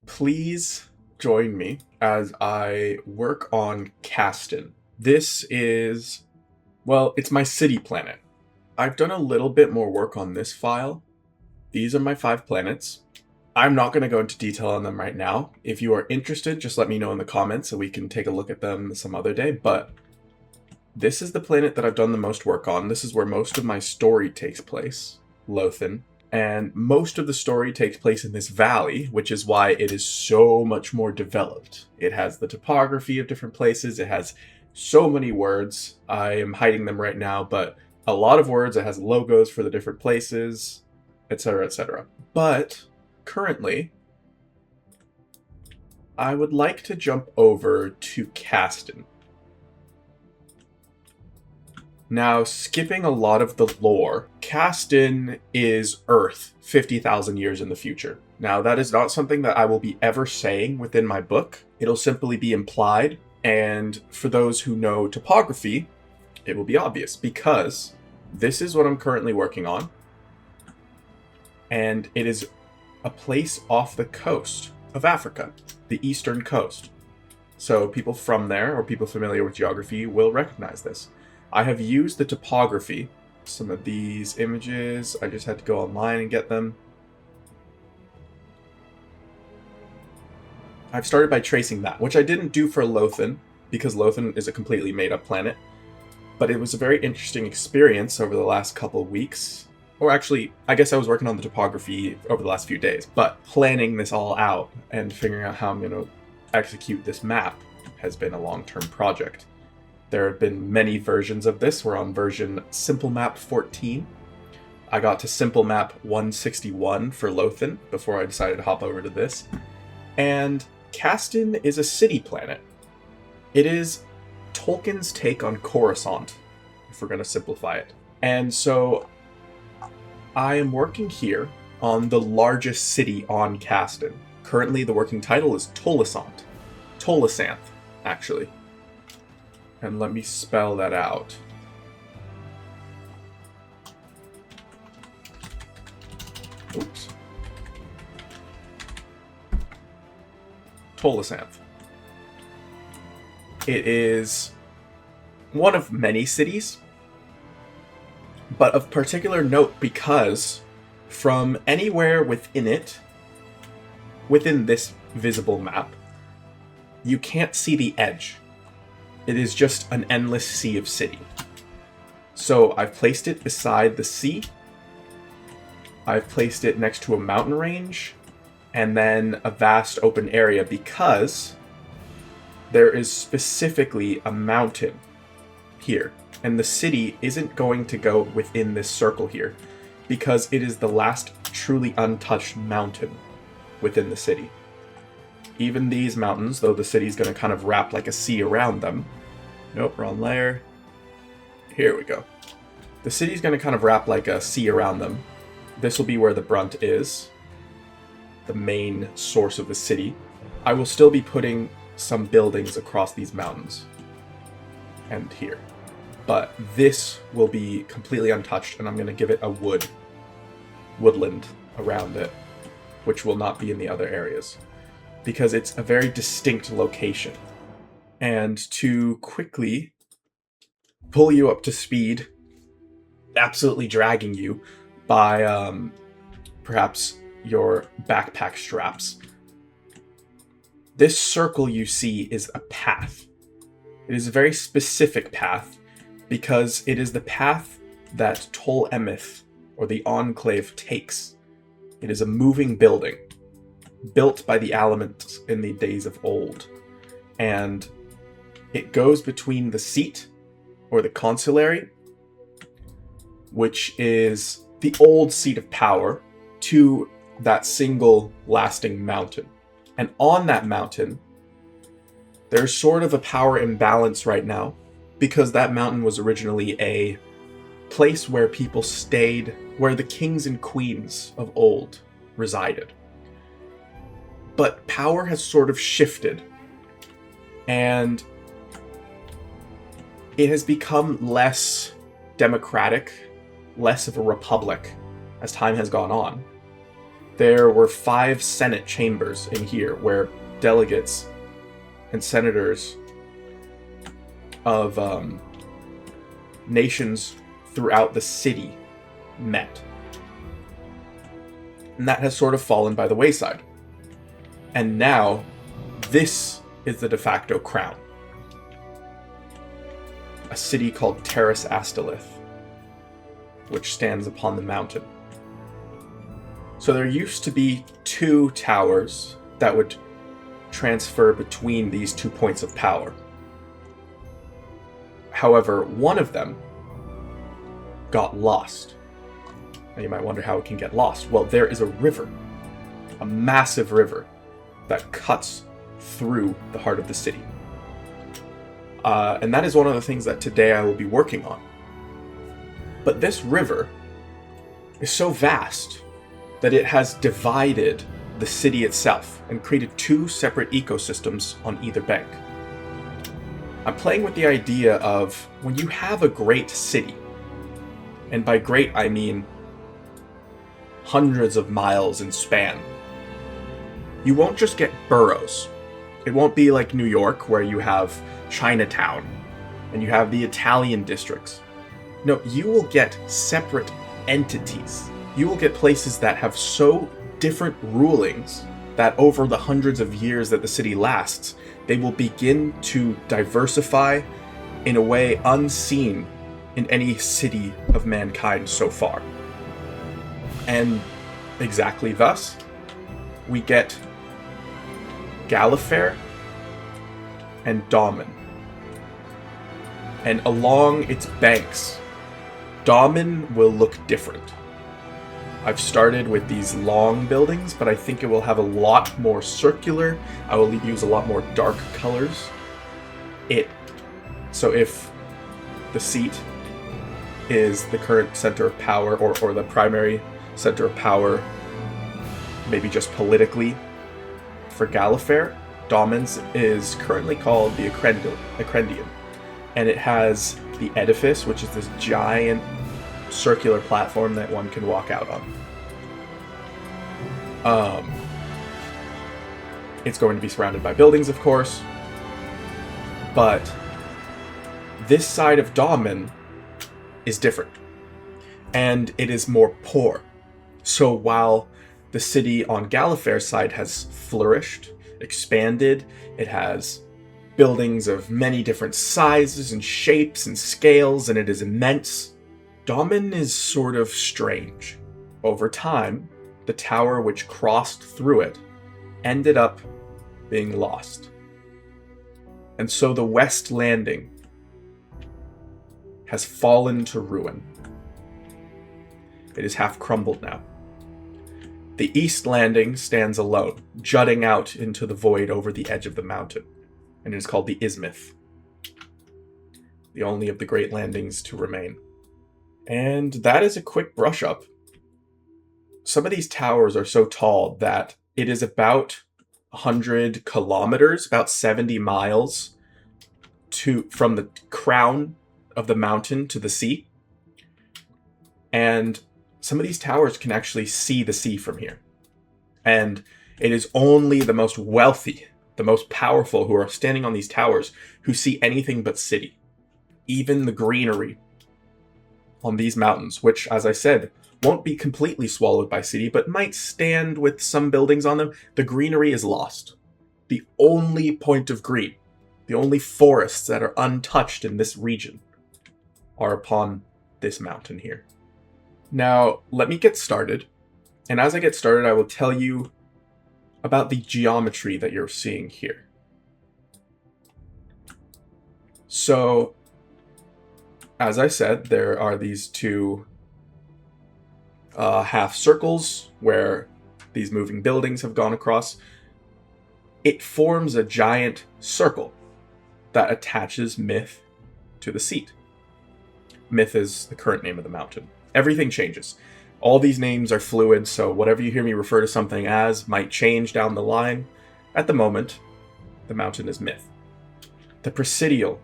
Please join me as I work on Castan. This is, well, it's my city planet. I've done a little bit more work on this file. These are my 5 planets. I'm not going to go into detail on them right now. If you are interested, just let me know in the comments so we can take a look at them some other day. But this is the planet that I've done the most work on. This is where most of my story takes place, Lothen. And most of the story takes place in this valley, which is why it is so much more developed. It has the topography of different places. It has so many words. I am hiding them right now, but a lot of words. It has logos for the different places, etc., etc. But currently, I would like to jump over to Castan. Now, skipping a lot of the lore, Castan is Earth 50,000 years in the future. Now, that is not something that I will be ever saying within my book. It'll simply be implied, and for those who know topography, it will be obvious, because this is what I'm currently working on, and it is a place off the coast of Africa, the eastern coast. So people from there, or people familiar with geography, will recognize this. I have used the topography. Some of these images, I just had to go online and get them. I've started by tracing that, which I didn't do for Lothen, because Lothen is a completely made-up planet. But it was a very interesting experience over the last couple of weeks. Or actually, I guess I was working on the topography over the last few days. But planning this all out and figuring out how I'm going to execute this map has been a long-term project. There have been many versions of this. We're on version Simple Map 14. I got to Simple Map 161 for Lothen before I decided to hop over to this. And Castan is a city planet. It is Tolkien's take on Coruscant, if we're going to simplify it. And so I am working here on the largest city on Castan. Currently, the working title is Tolisant. Tolisanth, actually. And let me spell that out. Oops. Tolisanth. It is one of many cities, but of particular note because from anywhere within it, within this visible map, you can't see the edge. It is just an endless sea of city. So I've placed it beside the sea. I've placed it next to a mountain range, and then a vast open area because there is specifically a mountain here. And the city isn't going to go within this circle here because it is the last truly untouched mountain within the city. Even these mountains, though the city's going to kind of wrap like a sea around them. Nope, wrong layer. Here we go. The city's going to kind of wrap like a sea around them. This will be where the brunt is. The main source of the city. I will still be putting some buildings across these mountains. And here. But this will be completely untouched, and I'm going to give it a woodland around it, which will not be in the other areas, because it's a very distinct location. And to quickly pull you up to speed, absolutely dragging you by perhaps your backpack straps, this circle you see is a path. It is a very specific path because it is the path that Tol Emeth, or the Enclave, takes. It is a moving building, built by the elements in the days of old. And it goes between the seat, or the consulary, which is the old seat of power, to that single lasting mountain. And on that mountain, there's sort of a power imbalance right now, because that mountain was originally a place where people stayed, where the kings and queens of old resided. But power has sort of shifted, and it has become less democratic, less of a republic as time has gone on. there were 5 Senate chambers in here where delegates and senators of nations throughout the city met. And that has sort of fallen by the wayside. And now, this is the de facto crown. A city called Terrace Astalith, which stands upon the mountain. So there used to be 2 towers that would transfer between these 2 points of power. However, one of them got lost. Now you might wonder how it can get lost. Well, there is a river, a massive river, that cuts through the heart of the city. And that is one of the things that today I will be working on. But this river is so vast that it has divided the city itself and created 2 separate ecosystems on either bank. I'm playing with the idea of when you have a great city, and by great I mean hundreds of miles in span, you won't just get boroughs. It won't be like New York where you have Chinatown and you have the Italian districts. No, you will get separate entities. You will get places that have so different rulings that over the hundreds of years that the city lasts, they will begin to diversify in a way unseen in any city of mankind so far. And exactly thus, we get Gallifrey and Damen. And along its banks, Damen will look different. I've started with these long buildings, but I think it will have a lot more circular. I will use a lot more dark colors. So if the seat is the current center of power, or the primary center of power, maybe just politically, for Gallifrey, Damen's is currently called the Acrendium. And it has the edifice, which is this giant circular platform that one can walk out on. It's going to be surrounded by buildings, of course, but this side of Damen is different, and it is more poor. So while the city on Gallifrey's side has flourished, expanded, it has buildings of many different sizes and shapes and scales, and it is immense, Damen is sort of strange. Over time, the tower which crossed through it ended up being lost. And so the West Landing has fallen to ruin. It is half crumbled now. The East Landing stands alone, jutting out into the void over the edge of the mountain, and it is called the Isthmus, the only of the great landings to remain. And that is a quick brush up. Some of these towers are so tall that it is about 100 kilometers, about 70 miles from the crown of the mountain to the sea. And some of these towers can actually see the sea from here. And it is only the most wealthy, the most powerful who are standing on these towers who see anything but city. Even the greenery on these mountains, which, as I said, won't be completely swallowed by city, but might stand with some buildings on them, the greenery is lost. The only point of green, the only forests that are untouched in this region, are upon this mountain here. Now, let me get started, and as I get started, I will tell you about the geometry that you're seeing here. So, as I said, there are these 2 half circles where these moving buildings have gone across. It forms a giant circle that attaches Myth to the seat. Myth is the current name of the mountain. Everything changes. All these names are fluid, so whatever you hear me refer to something as might change down the line. At the moment, the mountain is Myth. The Presidial,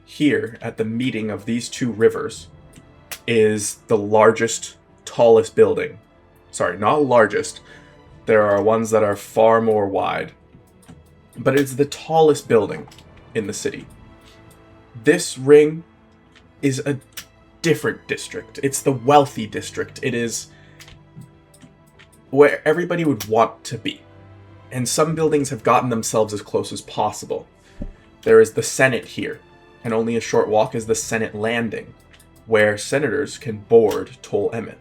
here at the meeting of these 2 rivers, is the largest, tallest building. Sorry, not largest, There are ones that are far more wide. But it's the tallest building in the city. This ring is a different district. It's the wealthy district. It is where everybody would want to be. And some buildings have gotten themselves as close as possible. There is the Senate here, and only a short walk is the Senate Landing, where senators can board Tol Emeth.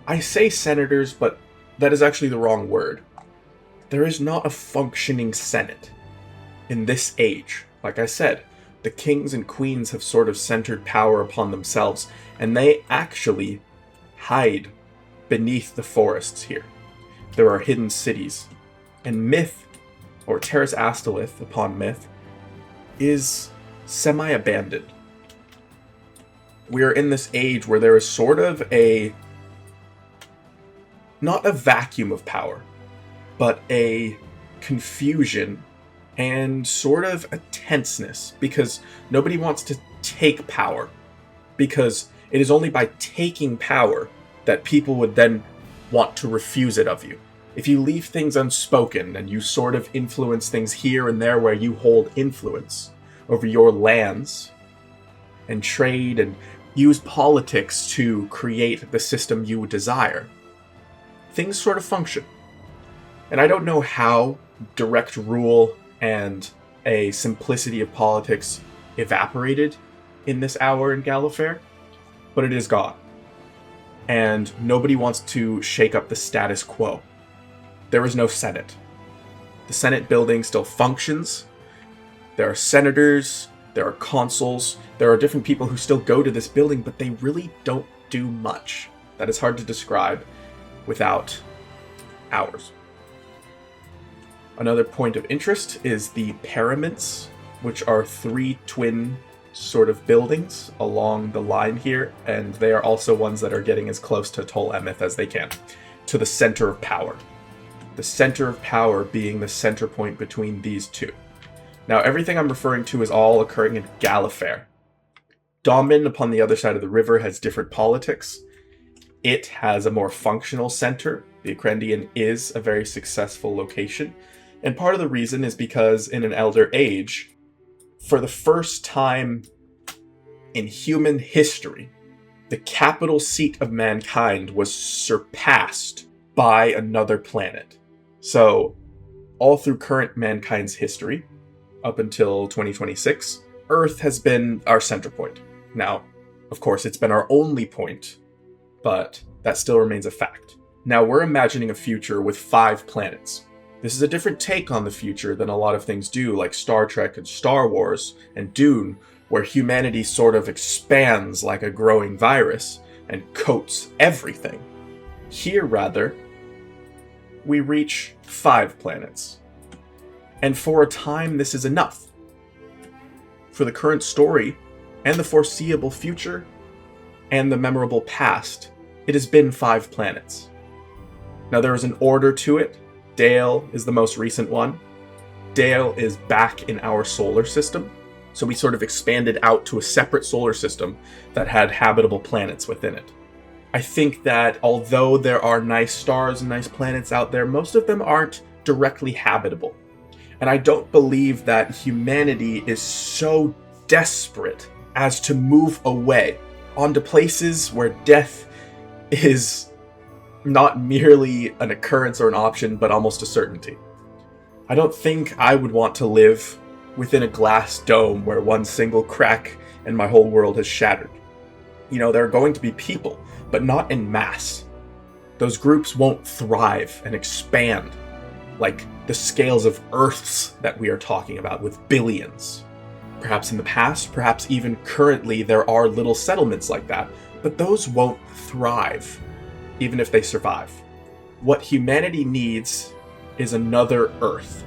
I say senators, but that is actually the wrong word. There is not a functioning Senate in this age. Like I said, the kings and queens have sort of centered power upon themselves, and they actually hide beneath the forests here. There are hidden cities, and Myth, or Terras Astalith upon Myth, is semi-abandoned. We are in this age where there is sort of not a vacuum of power, but a confusion and sort of a tenseness, because nobody wants to take power, because it is only by taking power that people would then want to refuse it of you. If you leave things unspoken and you sort of influence things here and there where you hold influence over your lands and trade and use politics to create the system you desire, things sort of function. And I don't know how direct rule and a simplicity of politics evaporated in this hour in Gallifrey, but it is gone. And nobody wants to shake up the status quo. There is no Senate. The Senate building still functions. There are senators, there are consuls, there are different people who still go to this building, but they really don't do much. That is hard to describe without hours. Another point of interest is the Pyramids, which are 3 twin sort of buildings along the line here, and they are also ones that are getting as close to Tol Emeth as they can, to the center of power. The center of power being the center point between these two. Now, everything I'm referring to is all occurring in Gallifrey. Damen, upon the other side of the river, has different politics. It has a more functional center. The Akrendian is a very successful location. And part of the reason is because in an Elder Age, for the first time in human history, the capital seat of mankind was surpassed by another planet. So, all through current mankind's history, up until 2026, Earth has been our center point. Now, of course, it's been our only point, but that still remains a fact. Now, we're imagining a future with 5 planets. This is a different take on the future than a lot of things do, like Star Trek and Star Wars and Dune, where humanity sort of expands like a growing virus and coats everything. Here, rather, we reach 5 planets. And for a time, this is enough. For the current story, and the foreseeable future, and the memorable past, it has been 5 planets. Now, there is an order to it. Dale is the most recent one. Dale is back in our solar system, so we sort of expanded out to a separate solar system that had habitable planets within it. I think that although there are nice stars and nice planets out there, most of them aren't directly habitable. And I don't believe that humanity is so desperate as to move away onto places where death is not merely an occurrence or an option, but almost a certainty. I don't think I would want to live within a glass dome where one single crack and my whole world has shattered. You know, there are going to be people, but not en masse. Those groups won't thrive and expand like the scales of Earths that we are talking about with billions. Perhaps in the past, perhaps even currently, there are little settlements like that, but those won't thrive, even if they survive. What humanity needs is another Earth.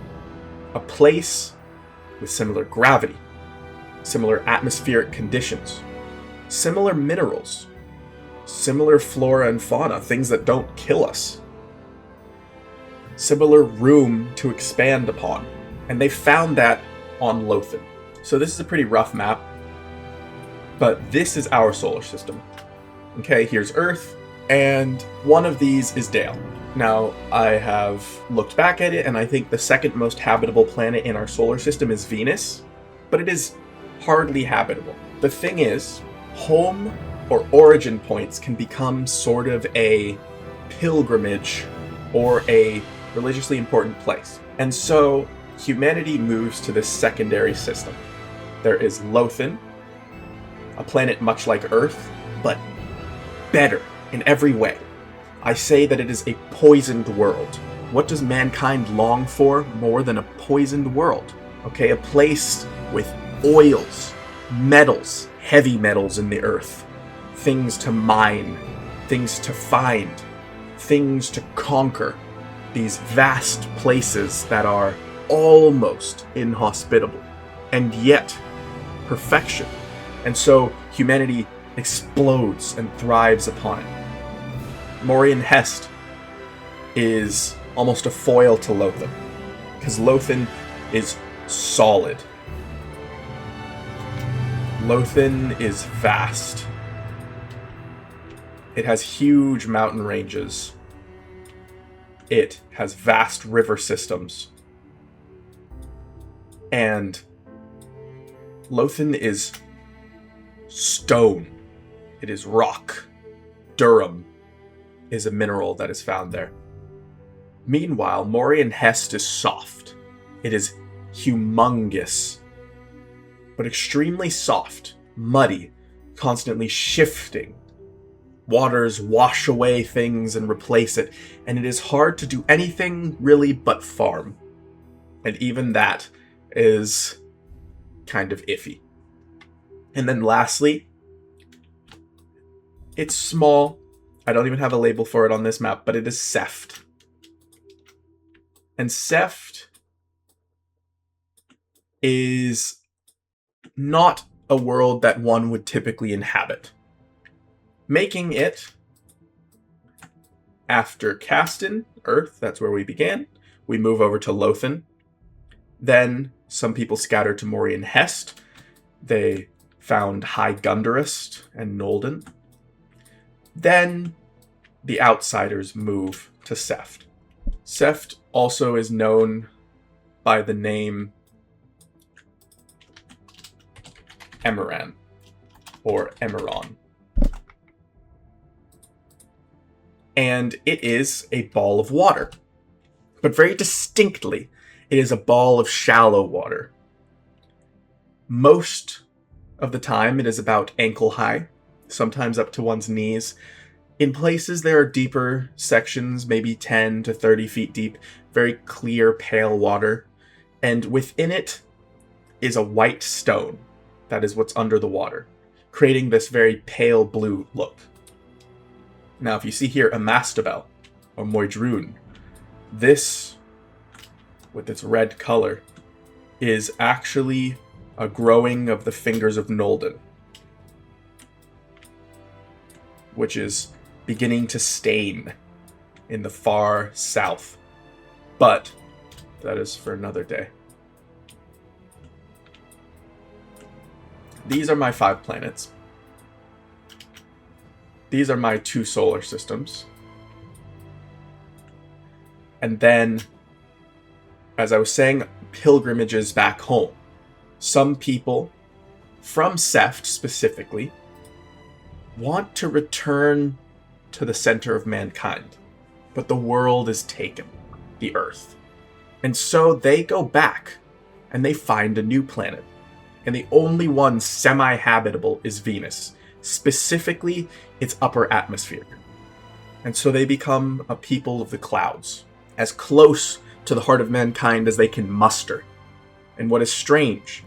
A place with similar gravity, similar atmospheric conditions, similar minerals, similar flora and fauna, things that don't kill us, similar room to expand upon. And they found that on Lothen. So this is a pretty rough map, but this is our solar system. Okay, here's Earth, and one of these is Dale. Now, I have looked back at it, and I think the second most habitable planet in our solar system is Venus, but it is hardly habitable. The thing is, home or origin points can become sort of a pilgrimage or a religiously important place. And so, humanity moves to this secondary system. There is Lothen, a planet much like Earth, but better in every way. I say that it is a poisoned world. What does mankind long for more than a poisoned world? Okay, a place with oils, metals, heavy metals in the earth, things to mine, things to find, things to conquer. These vast places that are almost inhospitable, and yet perfection. And so humanity explodes and thrives upon it. Morian Hest is almost a foil to Lothen, because Lothen is solid. Lothen is vast. It has huge mountain ranges. It has vast river systems. And Lothen is stone. It is rock. Durham is a mineral that is found there. Meanwhile, Morian Hest is soft. It is humongous, but extremely soft, muddy, constantly shifting. Waters wash away things and replace it, and it is hard to do anything really but farm. And even that is kind of iffy. And then lastly, it's small. I don't even have a label for it on this map, but it is Seft. And Seft is not a world that one would typically inhabit, making it, after Castan, Earth, that's where we began, we move over to Lothen. Then some people scattered to Morian Hest. They found High Gundurist and Nolden. Then the outsiders move to Seft. Seft also is known by the name Emeran, or Emeron. And it is a ball of water. But very distinctly, it is a ball of shallow water. Most of the time, it is about ankle high, sometimes up to one's knees. In places, there are deeper sections, maybe 10 to 30 feet deep, very clear, pale water. And within it is a white stone. That is what's under the water, creating this very pale blue look. Now, if you see here a mastabel, or moidrun, this, with its red color, is actually a growing of the fingers of Nolden, which is beginning to stain in the far south. But that is for another day. These are my 5 planets. These are my 2 solar systems. And then, as I was saying, pilgrimages back home. Some people, from Seft specifically, want to return to the center of mankind. But the world is taken, the Earth. And so they go back, and they find a new planet. And the only one semi-habitable is Venus, specifically its upper atmosphere. And so they become a people of the clouds, as close to the heart of mankind as they can muster. And what is strange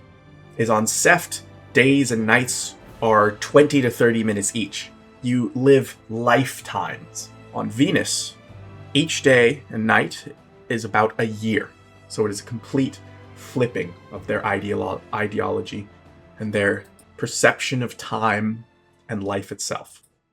is on Seft, days and nights are 20 to 30 minutes each. You live lifetimes. On Venus, each day and night is about a year. So it is a complete flipping of their ideology and their perception of time and life itself.